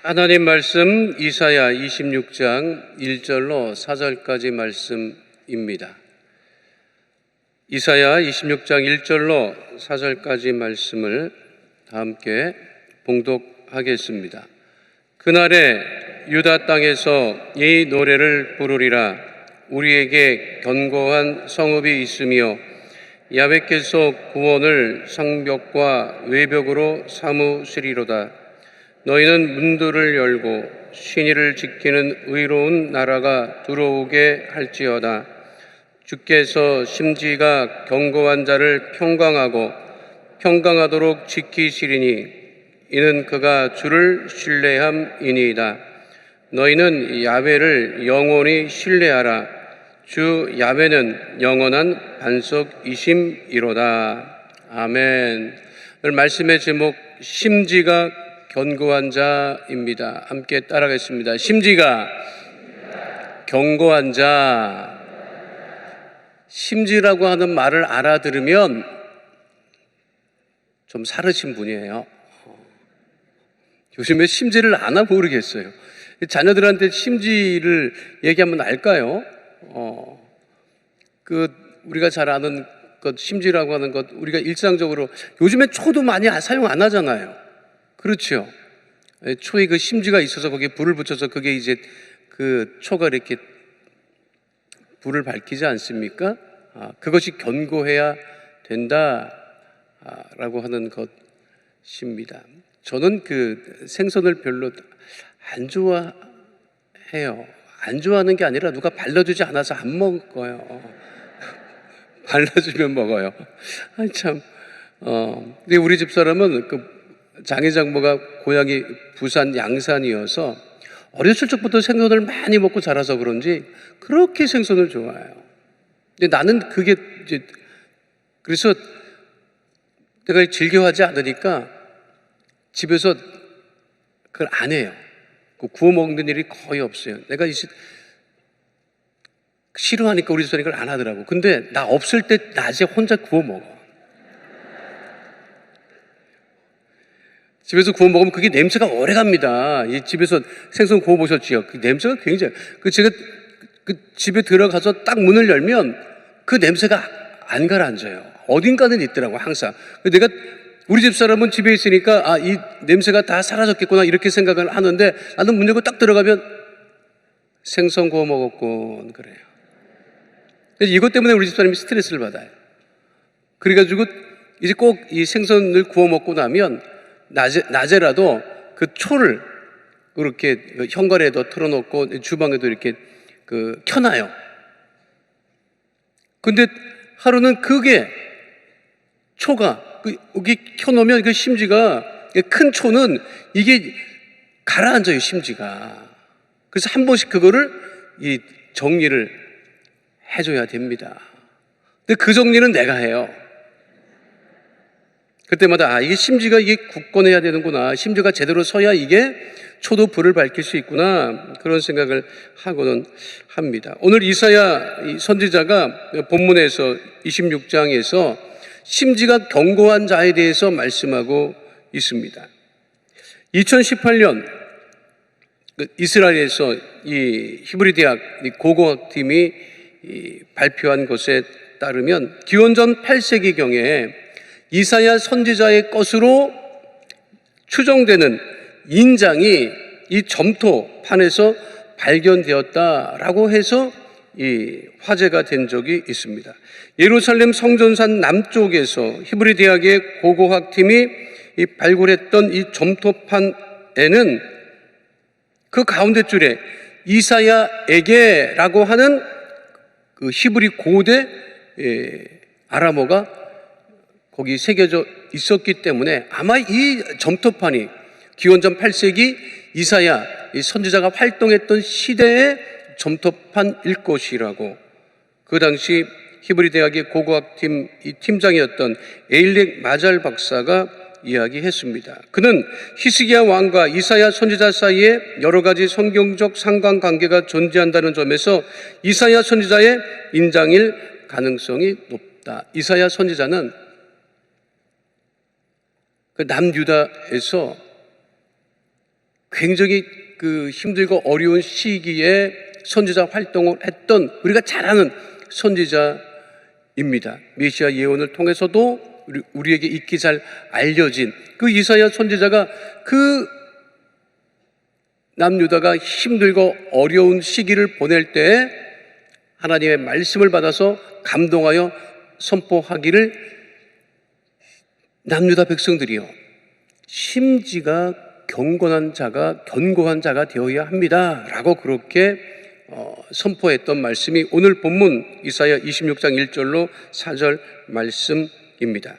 하나님 말씀 이사야 26장 1절로 4절까지 말씀입니다. 이사야 26장 1절로 4절까지 말씀을 다 함께 봉독하겠습니다. 그날에 유다 땅에서 이 노래를 부르리라. 우리에게 견고한 성읍이 있으며 야훼께서 구원을 성벽과 외벽으로 삼으시리로다. 너희는 문들을 열고 신의를 지키는 의로운 나라가 들어오게 할지어다. 주께서 심지가 견고한 자를 평강하고 평강하도록 지키시리니 이는 그가 주를 신뢰함이니이다. 너희는 야훼를 영원히 신뢰하라. 주 야훼는 영원한 반석이심이로다. 아멘. 오늘 말씀의 제목 심지가 견고한 자입니다. 함께 따라하겠습니다. 심지가 견고한 자. 심지라고 하는 말을 알아들으면 좀 사르신 분이에요. 요즘에 심지를 아나 모르겠어요. 자녀들한테 심지를 얘기하면 알까요? 우리가 잘 아는 것, 심지라고 하는 것, 우리가 일상적으로 요즘에 초도 많이 사용 안 하잖아요. 그렇죠. 초에 그 심지가 있어서 거기에 불을 붙여서 그게 이제 그 초가 이렇게 불을 밝히지 않습니까? 그것이 견고해야 된다라고 하는 것입니다. 저는 그 생선을 별로 안 좋아해요. 안 좋아하는 게 아니라 누가 발라주지 않아서 안 먹어요. 발라주면 먹어요. 참. 근데 우리 집 사람은 장애 장모가 고향이 부산 양산이어서 어렸을 적부터 생선을 많이 먹고 자라서 그런지 그렇게 생선을 좋아해요. 근데 나는 그게 이제 그래서 내가 즐겨하지 않으니까 집에서 그걸 안 해요. 구워 먹는 일이 거의 없어요. 내가 이제 싫어하니까 우리 집사람이 그걸 안 하더라고. 근데 나 없을 때 낮에 혼자 구워 먹어. 집에서 구워 먹으면 그게 냄새가 오래 갑니다. 이 집에서 생선 구워 보셨지요? 그 냄새가 굉장히, 제가 집에 들어가서 딱 문을 열면 그 냄새가 안 가라앉아요. 어딘가는 있더라고, 항상. 내가 우리 집 사람은 집에 있으니까 이 냄새가 다 사라졌겠구나 이렇게 생각을 하는데 나는 문 열고 딱 들어가면 생선 구워 먹었군 그래요. 이것 때문에 우리 집 사람이 스트레스를 받아요. 그래가지고 이제 꼭 이 생선을 구워 먹고 나면 낮에라도 그 초를 그렇게 현관에도 틀어놓고 주방에도 이렇게 켜놔요. 근데 하루는 그게 초가 여기 켜놓으면 그 심지가 큰 초는 이게 가라앉아요, 심지가. 그래서 한 번씩 그거를 정리를 해줘야 됩니다. 근데 그 정리는 내가 해요. 그때마다 이게 심지가 이게 굳건해야 되는구나. 심지가 제대로 서야 이게 초도 불을 밝힐 수 있구나. 그런 생각을 하고는 합니다. 오늘 이사야 선지자가 본문에서 26장에서 심지가 견고한 자에 대해서 말씀하고 있습니다. 2018년 이스라엘에서 이 히브리 대학 고고학팀이 발표한 것에 따르면 기원전 8세기경에 이사야 선지자의 것으로 추정되는 인장이 이 점토판에서 발견되었다라고 해서 화제가 된 적이 있습니다. 예루살렘 성전산 남쪽에서 히브리 대학의 고고학팀이 발굴했던 이 점토판에는 그 가운데 줄에 이사야에게라고 하는 그 히브리 고대 아람어가 거기 새겨져 있었기 때문에 아마 이 점토판이 기원전 8세기 이사야 선지자가 활동했던 시대의 점토판일 것이라고 그 당시 히브리 대학의 고고학팀 팀장이었던 에일렉 마잘 박사가 이야기했습니다. 그는 히스기야 왕과 이사야 선지자 사이에 여러 가지 성경적 상관관계가 존재한다는 점에서 이사야 선지자의 인장일 가능성이 높다. 이사야 선지자는 그 남유다에서 굉장히 그 힘들고 어려운 시기에 선지자 활동을 했던 우리가 잘 아는 선지자입니다. 메시아 예언을 통해서도 우리에게 익히 잘 알려진 그 이사야 선지자가 그 남유다가 힘들고 어려운 시기를 보낼 때 하나님의 말씀을 받아서 감동하여 선포하기를 남유다 백성들이요 심지가 견고한 자가 되어야 합니다 라고 그렇게 선포했던 말씀이 오늘 본문 이사야 26장 1절로 4절 말씀입니다.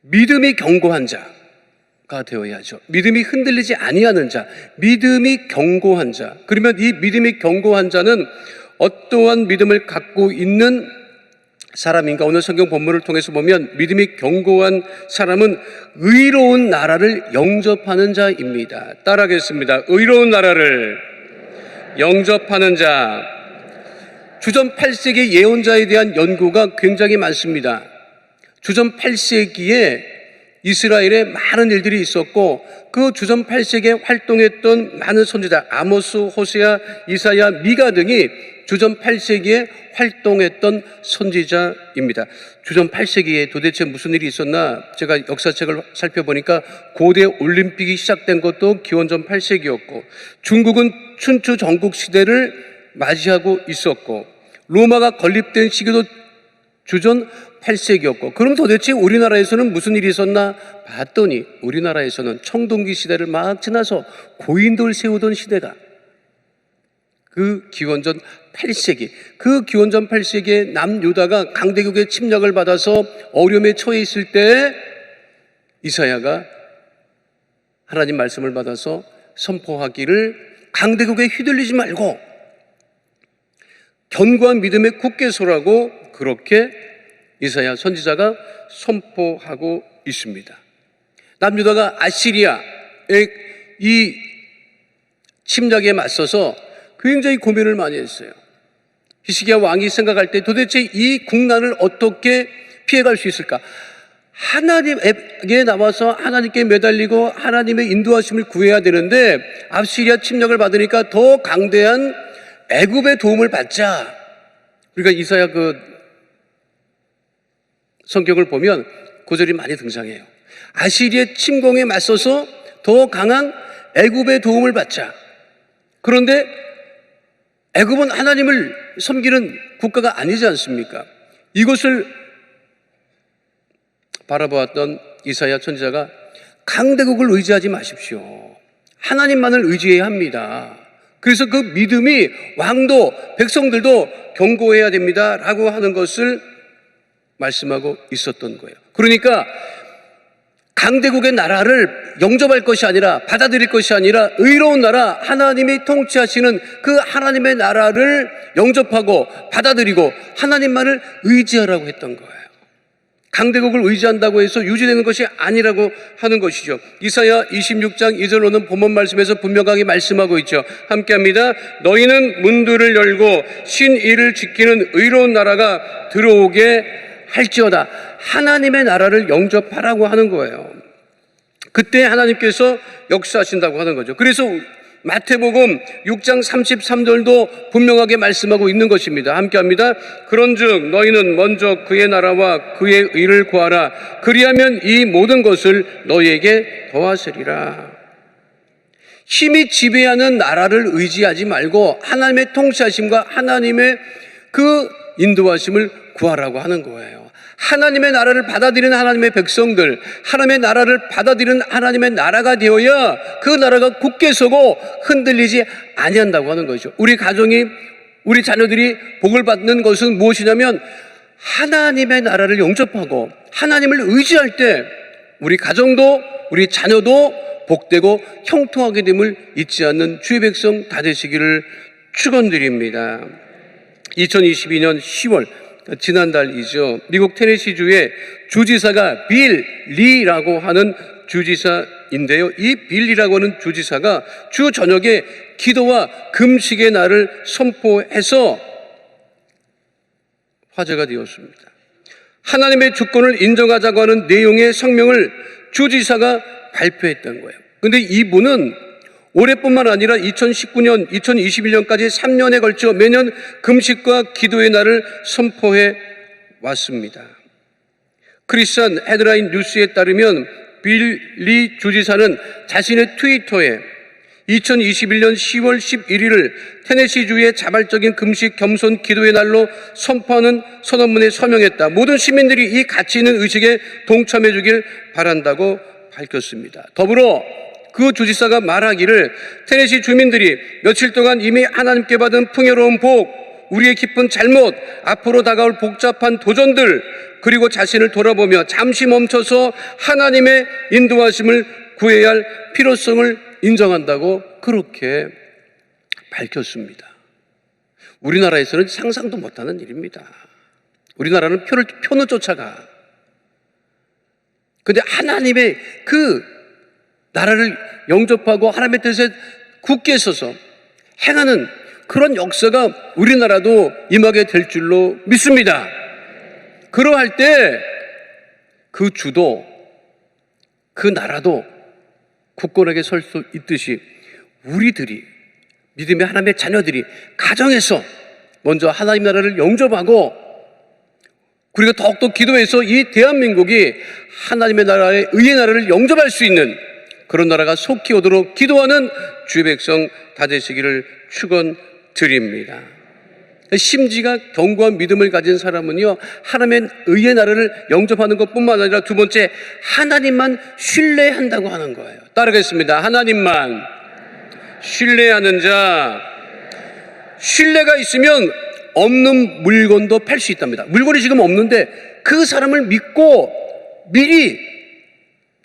믿음이 견고한 자가 되어야죠. 믿음이 흔들리지 아니하는 자, 믿음이 견고한 자. 그러면 이 믿음이 견고한 자는 어떠한 믿음을 갖고 있는 사람인가? 오늘 성경 본문을 통해서 보면 믿음이 견고한 사람은 의로운 나라를 영접하는 자입니다. 따라하겠습니다. 의로운 나라를 영접하는 자. 주전 8세기 예언자에 대한 연구가 굉장히 많습니다. 주전 8세기에 이스라엘에 많은 일들이 있었고 그 주전 8세기에 활동했던 많은 선지자 아모스, 호세아, 이사야, 미가 등이 주전 8세기에 활동했던 선지자입니다. 주전 8세기에 도대체 무슨 일이 있었나? 제가 역사책을 살펴보니까 고대 올림픽이 시작된 것도 기원전 8세기였고 중국은 춘추 전국 시대를 맞이하고 있었고 로마가 건립된 시기도 주전 8세기였고 그럼 도대체 우리나라에서는 무슨 일이 있었나 봤더니 우리나라에서는 청동기 시대를 막 지나서 고인돌 세우던 시대가 그 기원전 8세기 그 기원전 8세기에 남유다가 강대국의 침략을 받아서 어려움에 처해 있을 때 이사야가 하나님 말씀을 받아서 선포하기를 강대국에 휘둘리지 말고 견고한 믿음에 굳게 서라고 그렇게 이사야 선지자가 선포하고 있습니다. 남유다가 아시리아의 이 침략에 맞서서 굉장히 고민을 많이 했어요. 히스기야 왕이 생각할 때 도대체 이 국난을 어떻게 피해갈 수 있을까? 하나님에게 나와서 하나님께 매달리고 하나님의 인도하심을 구해야 되는데 아시리아 침략을 받으니까 더 강대한 애굽의 도움을 받자. 그러니까 이사야 그 성경을 보면 구절이 많이 등장해요. 아시리아의 침공에 맞서서 더 강한 애굽의 도움을 받자. 그런데 애굽은 하나님을 섬기는 국가가 아니지 않습니까? 이것을 바라보았던 이사야 선지자가 강대국을 의지하지 마십시오. 하나님만을 의지해야 합니다. 그래서 그 믿음이 왕도 백성들도 견고해야 됩니다 라고 하는 것을 말씀하고 있었던 거예요. 그러니까 강대국의 나라를 영접할 것이 아니라 받아들일 것이 아니라 의로운 나라 하나님이 통치하시는 그 하나님의 나라를 영접하고 받아들이고 하나님만을 의지하라고 했던 거예요. 강대국을 의지한다고 해서 유지되는 것이 아니라고 하는 것이죠. 이사야 26장 2절로는 본문 말씀에서 분명하게 말씀하고 있죠. 함께합니다. 너희는 문들을 열고 신의를 지키는 의로운 나라가 들어오게 할지어다. 하나님의 나라를 영접하라고 하는 거예요. 그때 하나님께서 역사하신다고 하는 거죠. 그래서 마태복음 6장 33절도 분명하게 말씀하고 있는 것입니다. 함께합니다. 그런즉 너희는 먼저 그의 나라와 그의 의를 구하라. 그리하면 이 모든 것을 너희에게 더하시리라. 힘이 지배하는 나라를 의지하지 말고 하나님의 통치하심과 하나님의 그 인도하심을 구하라고 하는 거예요. 하나님의 나라를 받아들이는 하나님의 백성들, 하나님의 나라를 받아들이는 하나님의 나라가 되어야 그 나라가 굳게 서고 흔들리지 아니한다고 하는 거죠. 우리 가정이, 우리 자녀들이 복을 받는 것은 무엇이냐면 하나님의 나라를 영접하고 하나님을 의지할 때 우리 가정도 우리 자녀도 복되고 형통하게 됨을 잊지 않는 주의 백성 다 되시기를 축원드립니다. 2022년 10월 지난달이죠. 미국 테네시주의 주지사가 빌 리라고 하는 주지사인데요. 이 빌 리라고 하는 주지사가 주 저녁에 기도와 금식의 날을 선포해서 화제가 되었습니다. 하나님의 주권을 인정하자고 하는 내용의 성명을 주지사가 발표했던 거예요. 그런데 이분은 올해뿐만 아니라 2019년, 2021년까지 3년에 걸쳐 매년 금식과 기도의 날을 선포해 왔습니다. 크리스천 헤드라인 뉴스에 따르면 빌리 주지사는 자신의 트위터에 2021년 10월 11일을 테네시주의 자발적인 금식 겸손 기도의 날로 선포하는 선언문에 서명했다. 모든 시민들이 이 가치 있는 의식에 동참해 주길 바란다고 밝혔습니다. 더불어 그 주지사가 말하기를 테네시 주민들이 며칠 동안 이미 하나님께 받은 풍요로운 복, 우리의 깊은 잘못, 앞으로 다가올 복잡한 도전들, 그리고 자신을 돌아보며 잠시 멈춰서 하나님의 인도하심을 구해야 할 필요성을 인정한다고 그렇게 밝혔습니다. 우리나라에서는 상상도 못하는 일입니다. 우리나라는 표는 쫓아가. 근데 하나님의 그 나라를 영접하고 하나님의 뜻에 굳게 서서 행하는 그런 역사가 우리나라도 임하게 될 줄로 믿습니다. 그러할 때 그 주도, 그 나라도 굳건하게 설 수 있듯이 우리들이, 믿음의 하나님의 자녀들이 가정에서 먼저 하나님 나라를 영접하고, 그리고 더욱더 기도해서 이 대한민국이 하나님의 나라의 의의 나라를 영접할 수 있는 그런 나라가 속히 오도록 기도하는 주의 백성 다 되시기를 축원드립니다. 심지가 견고한 믿음을 가진 사람은요, 하나님의 의의 나라를 영접하는 것뿐만 아니라 두 번째, 하나님만 신뢰한다고 하는 거예요. 따르겠습니다. 하나님만 신뢰하는 자. 신뢰가 있으면 없는 물건도 팔 수 있답니다. 물건이 지금 없는데 그 사람을 믿고 미리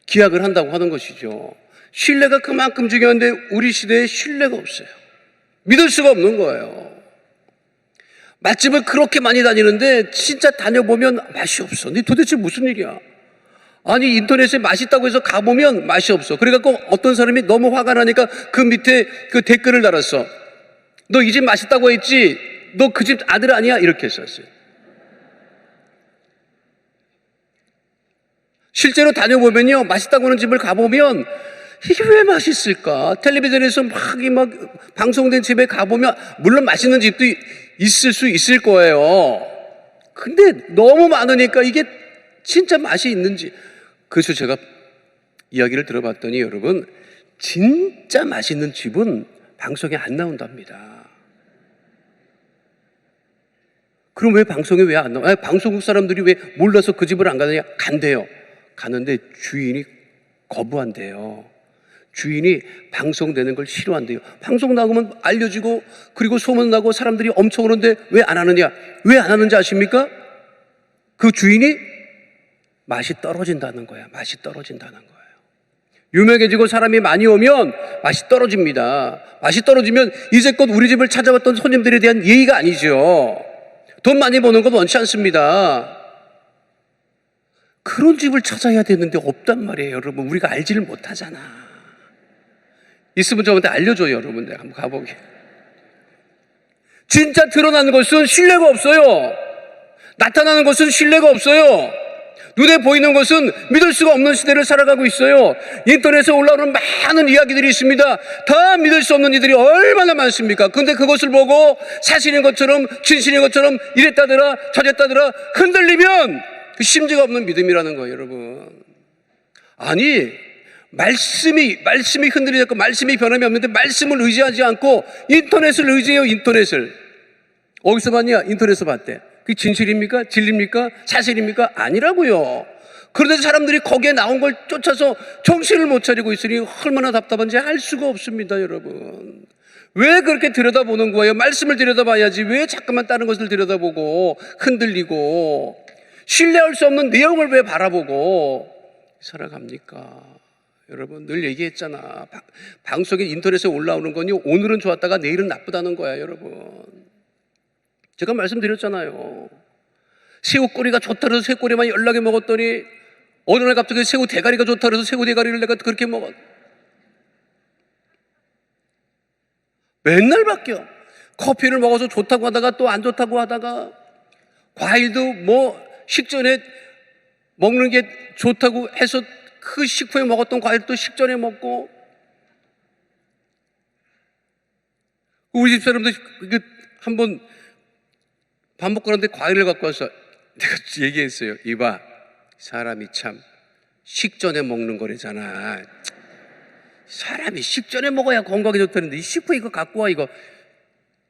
기약을 한다고 하는 것이죠. 신뢰가 그만큼 중요한데 우리 시대에 신뢰가 없어요. 믿을 수가 없는 거예요. 맛집을 그렇게 많이 다니는데 진짜 다녀보면 맛이 없어. 근데 도대체 무슨 일이야? 아니, 인터넷에 맛있다고 해서 가보면 맛이 없어. 그래갖고 어떤 사람이 너무 화가 나니까 그 밑에 그 댓글을 달았어. 너 이 집 맛있다고 했지? 너 그 집 아들 아니야? 이렇게 썼어요. 실제로 다녀보면요, 맛있다고 하는 집을 가보면 이게 왜 맛있을까? 텔레비전에서 막 방송된 집에 가보면 물론 맛있는 집도 있을 수 있을 거예요. 근데 너무 많으니까 이게 진짜 맛이 있는지. 그래서 제가 이야기를 들어봤더니 여러분, 진짜 맛있는 집은 방송에 안 나온답니다. 그럼 왜 방송에 왜 안 나와? 방송국 사람들이 왜 몰라서 그 집을 안 가느냐? 간대요. 가는데 주인이 거부한대요. 주인이 방송되는 걸 싫어한대요. 방송 나가면 알려지고 그리고 소문 나고 사람들이 엄청 오는데 왜 안 하느냐? 왜 안 하는지 아십니까? 그 주인이 맛이 떨어진다는 거야. 맛이 떨어진다는 거예요. 유명해지고 사람이 많이 오면 맛이 떨어집니다. 맛이 떨어지면 이제껏 우리 집을 찾아왔던 손님들에 대한 예의가 아니죠. 돈 많이 버는 건 원치 않습니다. 그런 집을 찾아야 되는데 없단 말이에요. 여러분, 우리가 알지를 못하잖아. 있으면 저한테 알려줘요. 여러분, 내가 한번 가보게. 진짜 드러나는 것은 신뢰가 없어요. 나타나는 것은 신뢰가 없어요. 눈에 보이는 것은 믿을 수가 없는 시대를 살아가고 있어요. 인터넷에 올라오는 많은 이야기들이 있습니다. 다 믿을 수 없는 이들이 얼마나 많습니까? 근데 그것을 보고 사실인 것처럼 진실인 것처럼 이랬다더라 저랬다더라 흔들리면 그 심지가 없는 믿음이라는 거예요. 여러분, 아니, 말씀이 흔들리지 말씀이 변함이 없는데 말씀을 의지하지 않고 인터넷을 의지해요. 인터넷을 어디서 봤냐? 인터넷에서 봤대. 그게 진실입니까? 진리입니까? 사실입니까? 아니라고요. 그런데 사람들이 거기에 나온 걸 쫓아서 정신을 못 차리고 있으니 얼마나 답답한지 알 수가 없습니다. 여러분, 왜 그렇게 들여다보는 거예요? 말씀을 들여다봐야지 왜 자꾸만 다른 것을 들여다보고 흔들리고 신뢰할 수 없는 내용을 왜 바라보고 살아갑니까? 여러분, 늘 얘기했잖아. 방송에 인터넷에 올라오는 건요, 오늘은 좋았다가 내일은 나쁘다는 거야. 여러분, 제가 말씀드렸잖아요. 새우 꼬리가 좋다 그래서 새우 꼬리만 연락에 먹었더니 어느 날 갑자기 새우 대가리가 좋다 그래서 새우 대가리를 내가 그렇게 먹었. 맨날 바뀌어. 커피를 먹어서 좋다고 하다가 또 안 좋다고 하다가, 과일도 뭐 식전에 먹는 게 좋다고 해서 그 식후에 먹었던 과일도 식전에 먹고, 우리 집 사람들 한번 밥 먹고 나는데 과일을 갖고 와서 내가 얘기했어요. 이봐, 사람이 참 식전에 먹는 거래잖아. 사람이 식전에 먹어야 건강에 좋다는데 이 식후 이거 갖고 와, 이거.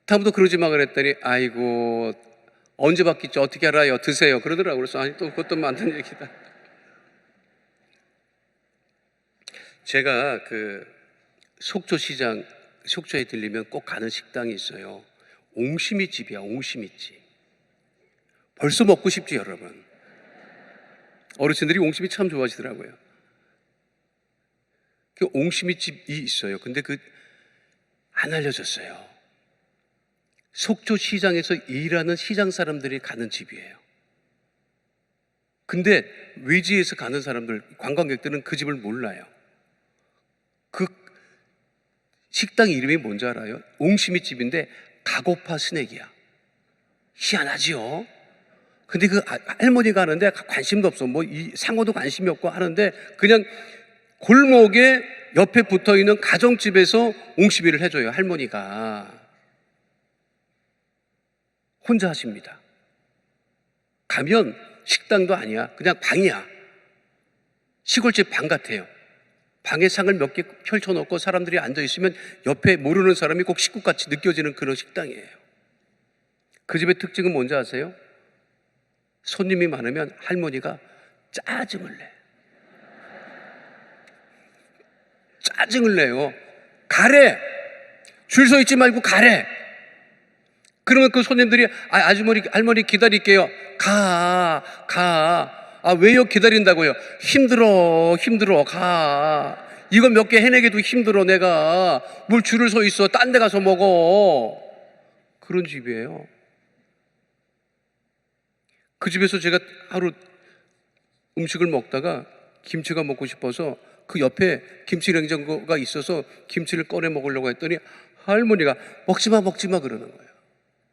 다음부터 그러지 마 그랬더니 아이고 언제 바뀌었지 어떻게 알아요, 드세요 그러더라고요. 그래서 아니 또 그것도 맞는 얘기다. 제가 그 속초시장, 속초에 들리면 꼭 가는 식당이 있어요. 옹심이집이야. 옹심이집. 벌써 먹고 싶지 여러분. 어르신들이 옹심이 참 좋아하시더라고요. 그 옹심이집이 있어요. 근데 안 알려졌어요. 속초시장에서 일하는 시장 사람들이 가는 집이에요. 근데 외지에서 가는 사람들, 관광객들은 그 집을 몰라요. 그 식당 이름이 뭔지 알아요? 옹심이집인데 가고파 스낵이야. 희한하지요? 근데 그 할머니가 하는데 관심도 없어. 뭐 이 상호도 관심이 없고 하는데 그냥 골목에 옆에 붙어있는 가정집에서 옹심이를 해줘요. 할머니가 혼자 하십니다. 가면 식당도 아니야. 그냥 방이야. 시골집 방 같아요. 방에 상을 몇 개 펼쳐놓고 사람들이 앉아있으면 옆에 모르는 사람이 꼭 식구같이 느껴지는 그런 식당이에요. 그 집의 특징은 뭔지 아세요? 손님이 많으면 할머니가 짜증을 내. 짜증을 내요. 가래. 줄 서 있지 말고 가래. 그러면 그 손님들이 아주머니, 할머니 기다릴게요. 가. 왜요? 기다린다고요? 힘들어. 가. 이거 몇 개 해내기도 힘들어. 내가 뭘 줄을 서 있어. 딴 데 가서 먹어. 그런 집이에요. 그 집에서 제가 하루 음식을 먹다가 김치가 먹고 싶어서 그 옆에 김치 냉장고가 있어서 김치를 꺼내 먹으려고 했더니 할머니가 먹지 마 그러는 거예요.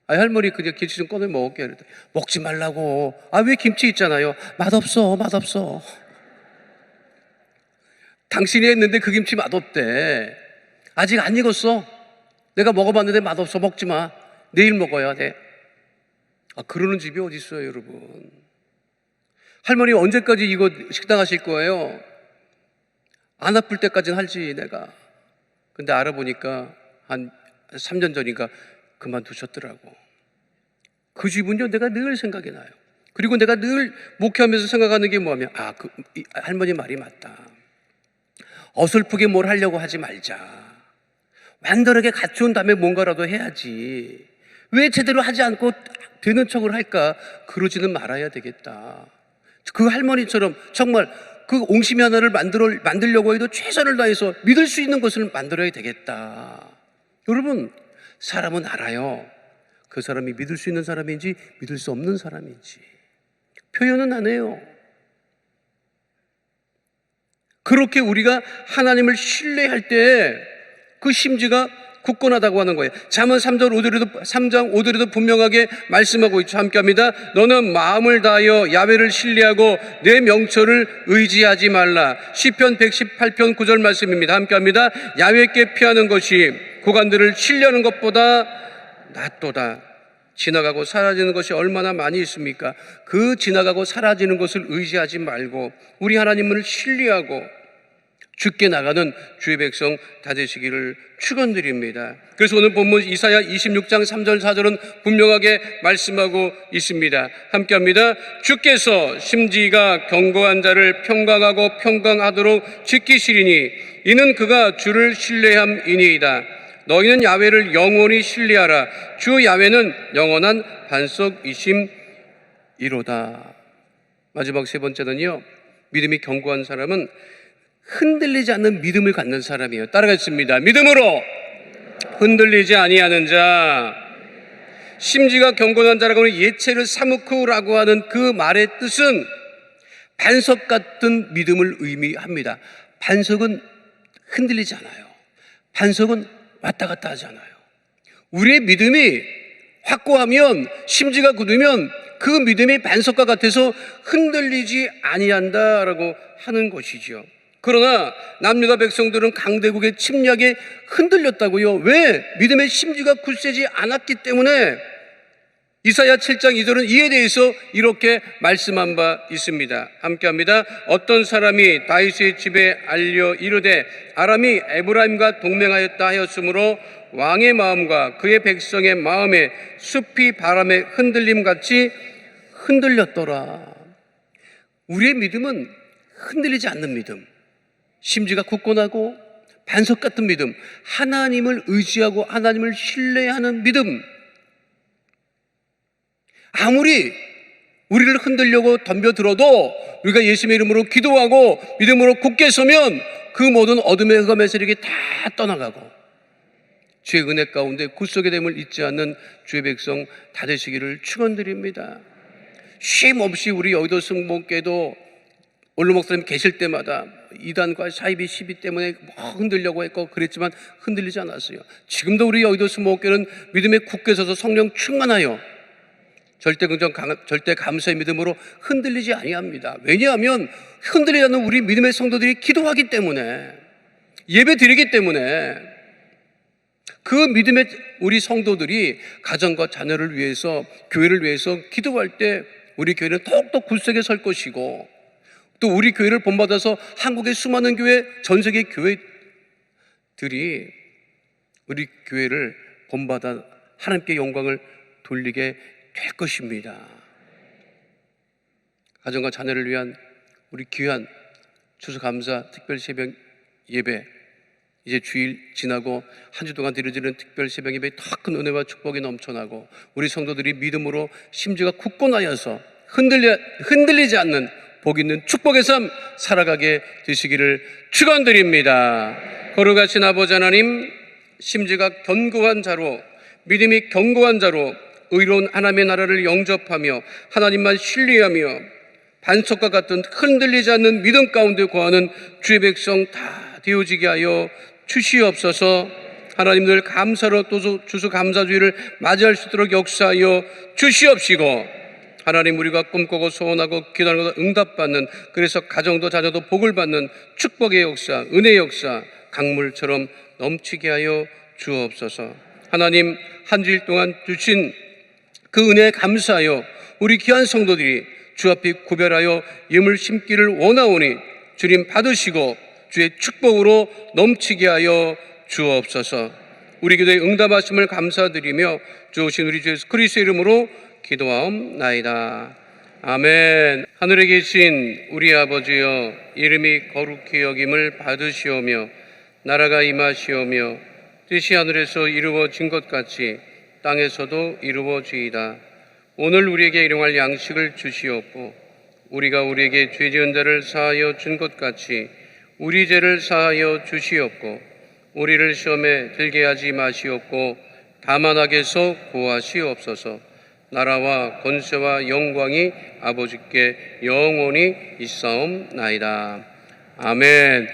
할머니 그냥 김치 좀 꺼내 먹을게. 그랬더니 먹지 말라고. 왜 김치 있잖아요. 맛없어. 당신이 했는데 그 김치 맛없대. 아직 안 익었어. 내가 먹어봤는데 맛없어. 먹지 마. 내일 먹어야 돼. 그러는 집이 어디 있어요, 여러분? 할머니 언제까지 이거 식당 하실 거예요? 안 아플 때까지는 할지 내가. 근데 알아보니까 한 3년 전인가 그만두셨더라고. 그 집은요, 내가 늘 생각이 나요. 그리고 내가 늘 목회하면서 생각하는 게 뭐냐면 할머니 말이 맞다. 어설프게 뭘 하려고 하지 말자. 완전하게 갖춘 다음에 뭔가라도 해야지. 왜 제대로 하지 않고 되는 척을 할까? 그러지는 말아야 되겠다. 그 할머니처럼 정말 그 옹심이 하나를 만들려고 해도 최선을 다해서 믿을 수 있는 것을 만들어야 되겠다. 여러분, 사람은 알아요. 그 사람이 믿을 수 있는 사람인지 믿을 수 없는 사람인지. 표현은 안 해요. 그렇게 우리가 하나님을 신뢰할 때 그 심지가 굳건하다고 하는 거예요. 잠언 3장 5절에도 분명하게 말씀하고 있죠. 함께 합니다. 너는 마음을 다하여 야훼를 신뢰하고 내 명철을 의지하지 말라. 시편 118편 9절 말씀입니다. 함께 합니다. 야훼께 피하는 것이 고관들을 신뢰하는 것보다 낫도다. 지나가고 사라지는 것이 얼마나 많이 있습니까? 그 지나가고 사라지는 것을 의지하지 말고 우리 하나님을 신뢰하고 죽게 나가는 주의 백성 다 되시기를 축원드립니다. 그래서 오늘 본문 이사야 26장 3절 4절은 분명하게 말씀하고 있습니다. 함께합니다. 주께서 심지가 견고한 자를 평강하고 평강하도록 지키시리니 이는 그가 주를 신뢰함이니이다. 너희는 야훼를 영원히 신뢰하라. 주 야훼는 영원한 반석이심이로다. 마지막 세 번째는요, 믿음이 견고한 사람은 흔들리지 않는 믿음을 갖는 사람이에요. 따라가겠습니다. 믿음으로 흔들리지 아니하는 자. 심지가 견고한 자라고 하는 예체를 사무크라고 하는 그 말의 뜻은 반석 같은 믿음을 의미합니다. 반석은 흔들리지 않아요. 반석은 왔다 갔다 하지 않아요. 우리의 믿음이 확고하면, 심지가 굳으면 그 믿음이 반석과 같아서 흔들리지 아니한다라고 하는 것이죠. 그러나 남유다 백성들은 강대국의 침략에 흔들렸다고요. 왜? 믿음의 심지가 굳세지 않았기 때문에. 이사야 7장 2절은 이에 대해서 이렇게 말씀한 바 있습니다. 함께합니다. 어떤 사람이 다윗의 집에 알려 이르되 아람이 에브라임과 동맹하였다 하였으므로 왕의 마음과 그의 백성의 마음에 숲이 바람에 흔들림같이 흔들렸더라. 우리의 믿음은 흔들리지 않는 믿음, 심지가 굳건하고 반석 같은 믿음, 하나님을 의지하고 하나님을 신뢰하는 믿음. 아무리 우리를 흔들려고 덤벼들어도 우리가 예수님의 이름으로 기도하고 믿음으로 굳게 서면 그 모든 어둠의 흑암의 세력이 다 떠나가고 주의 은혜 가운데 굳서게 됨을 잊지 않는 주의 백성 다 되시기를 축원드립니다. 쉼 없이 우리 여의도 승복교회도 원로 목사님 계실 때마다 이단과 사이비 시비 때문에 흔들려고 했고 그랬지만 흔들리지 않았어요. 지금도 우리 여의도 승복교회는 믿음에 굳게 서서 성령 충만하여 절대 긍정, 절대 감사의 믿음으로 흔들리지 아니합니다. 왜냐하면 흔들리지 않는 우리 믿음의 성도들이 기도하기 때문에, 예배 드리기 때문에, 그 믿음의 우리 성도들이 가정과 자녀를 위해서, 교회를 위해서 기도할 때 우리 교회는 더욱더 굳세게 설 것이고, 또 우리 교회를 본받아서 한국의 수많은 교회, 전 세계 교회들이 우리 교회를 본받아 하나님께 영광을 돌리게 될 것입니다. 가정과 자녀를 위한 우리 귀한 추수감사 특별 새벽 예배, 이제 주일 지나고 한 주 동안 드려지는 특별 새벽 예배에 더 큰 은혜와 축복이 넘쳐나고 우리 성도들이 믿음으로 심지가 굳건하여서 흔들리지 않는 복 있는 축복의 삶 살아가게 되시기를 축원드립니다. 거룩하신 아버지 하나님, 심지가 견고한 자로, 믿음이 견고한 자로 의로운 하나님의 나라를 영접하며 하나님만 신뢰하며 반석과 같은 흔들리지 않는 믿음 가운데 거하는 주의 백성 다 되어지게 하여 주시옵소서. 하나님들 감사로 또 주수 감사주의를 맞이할 수 있도록 역사하여 주시옵시고, 하나님 우리가 꿈꾸고 소원하고 기도하는 것을 응답받는, 그래서 가정도 자녀도 복을 받는 축복의 역사, 은혜의 역사 강물처럼 넘치게 하여 주옵소서. 하나님 한 주일 동안 주신 그 은혜에 감사하여 우리 귀한 성도들이 주 앞에 구별하여 예물 심기를 원하오니 주님 받으시고 주의 축복으로 넘치게 하여 주옵소서. 우리 기도에 응답하심을 감사드리며 주오신 우리 주 예수 그리스도의 이름으로 기도하옵나이다. 아멘. 하늘에 계신 우리 아버지여, 이름이 거룩히 여김을 받으시오며 나라가 임하시오며 뜻이 하늘에서 이루어진 것 같이 땅에서도 이루어지이다. 오늘 우리에게 일용할 양식을 주시옵고 우리가 우리에게 죄 지은 자를 사하여 준 것 같이 우리 죄를 사하여 주시옵고 우리를 시험에 들게 하지 마시옵고 다만 악에서 구하시옵소서. 나라와 권세와 영광이 아버지께 영원히 있사옵나이다. 아멘.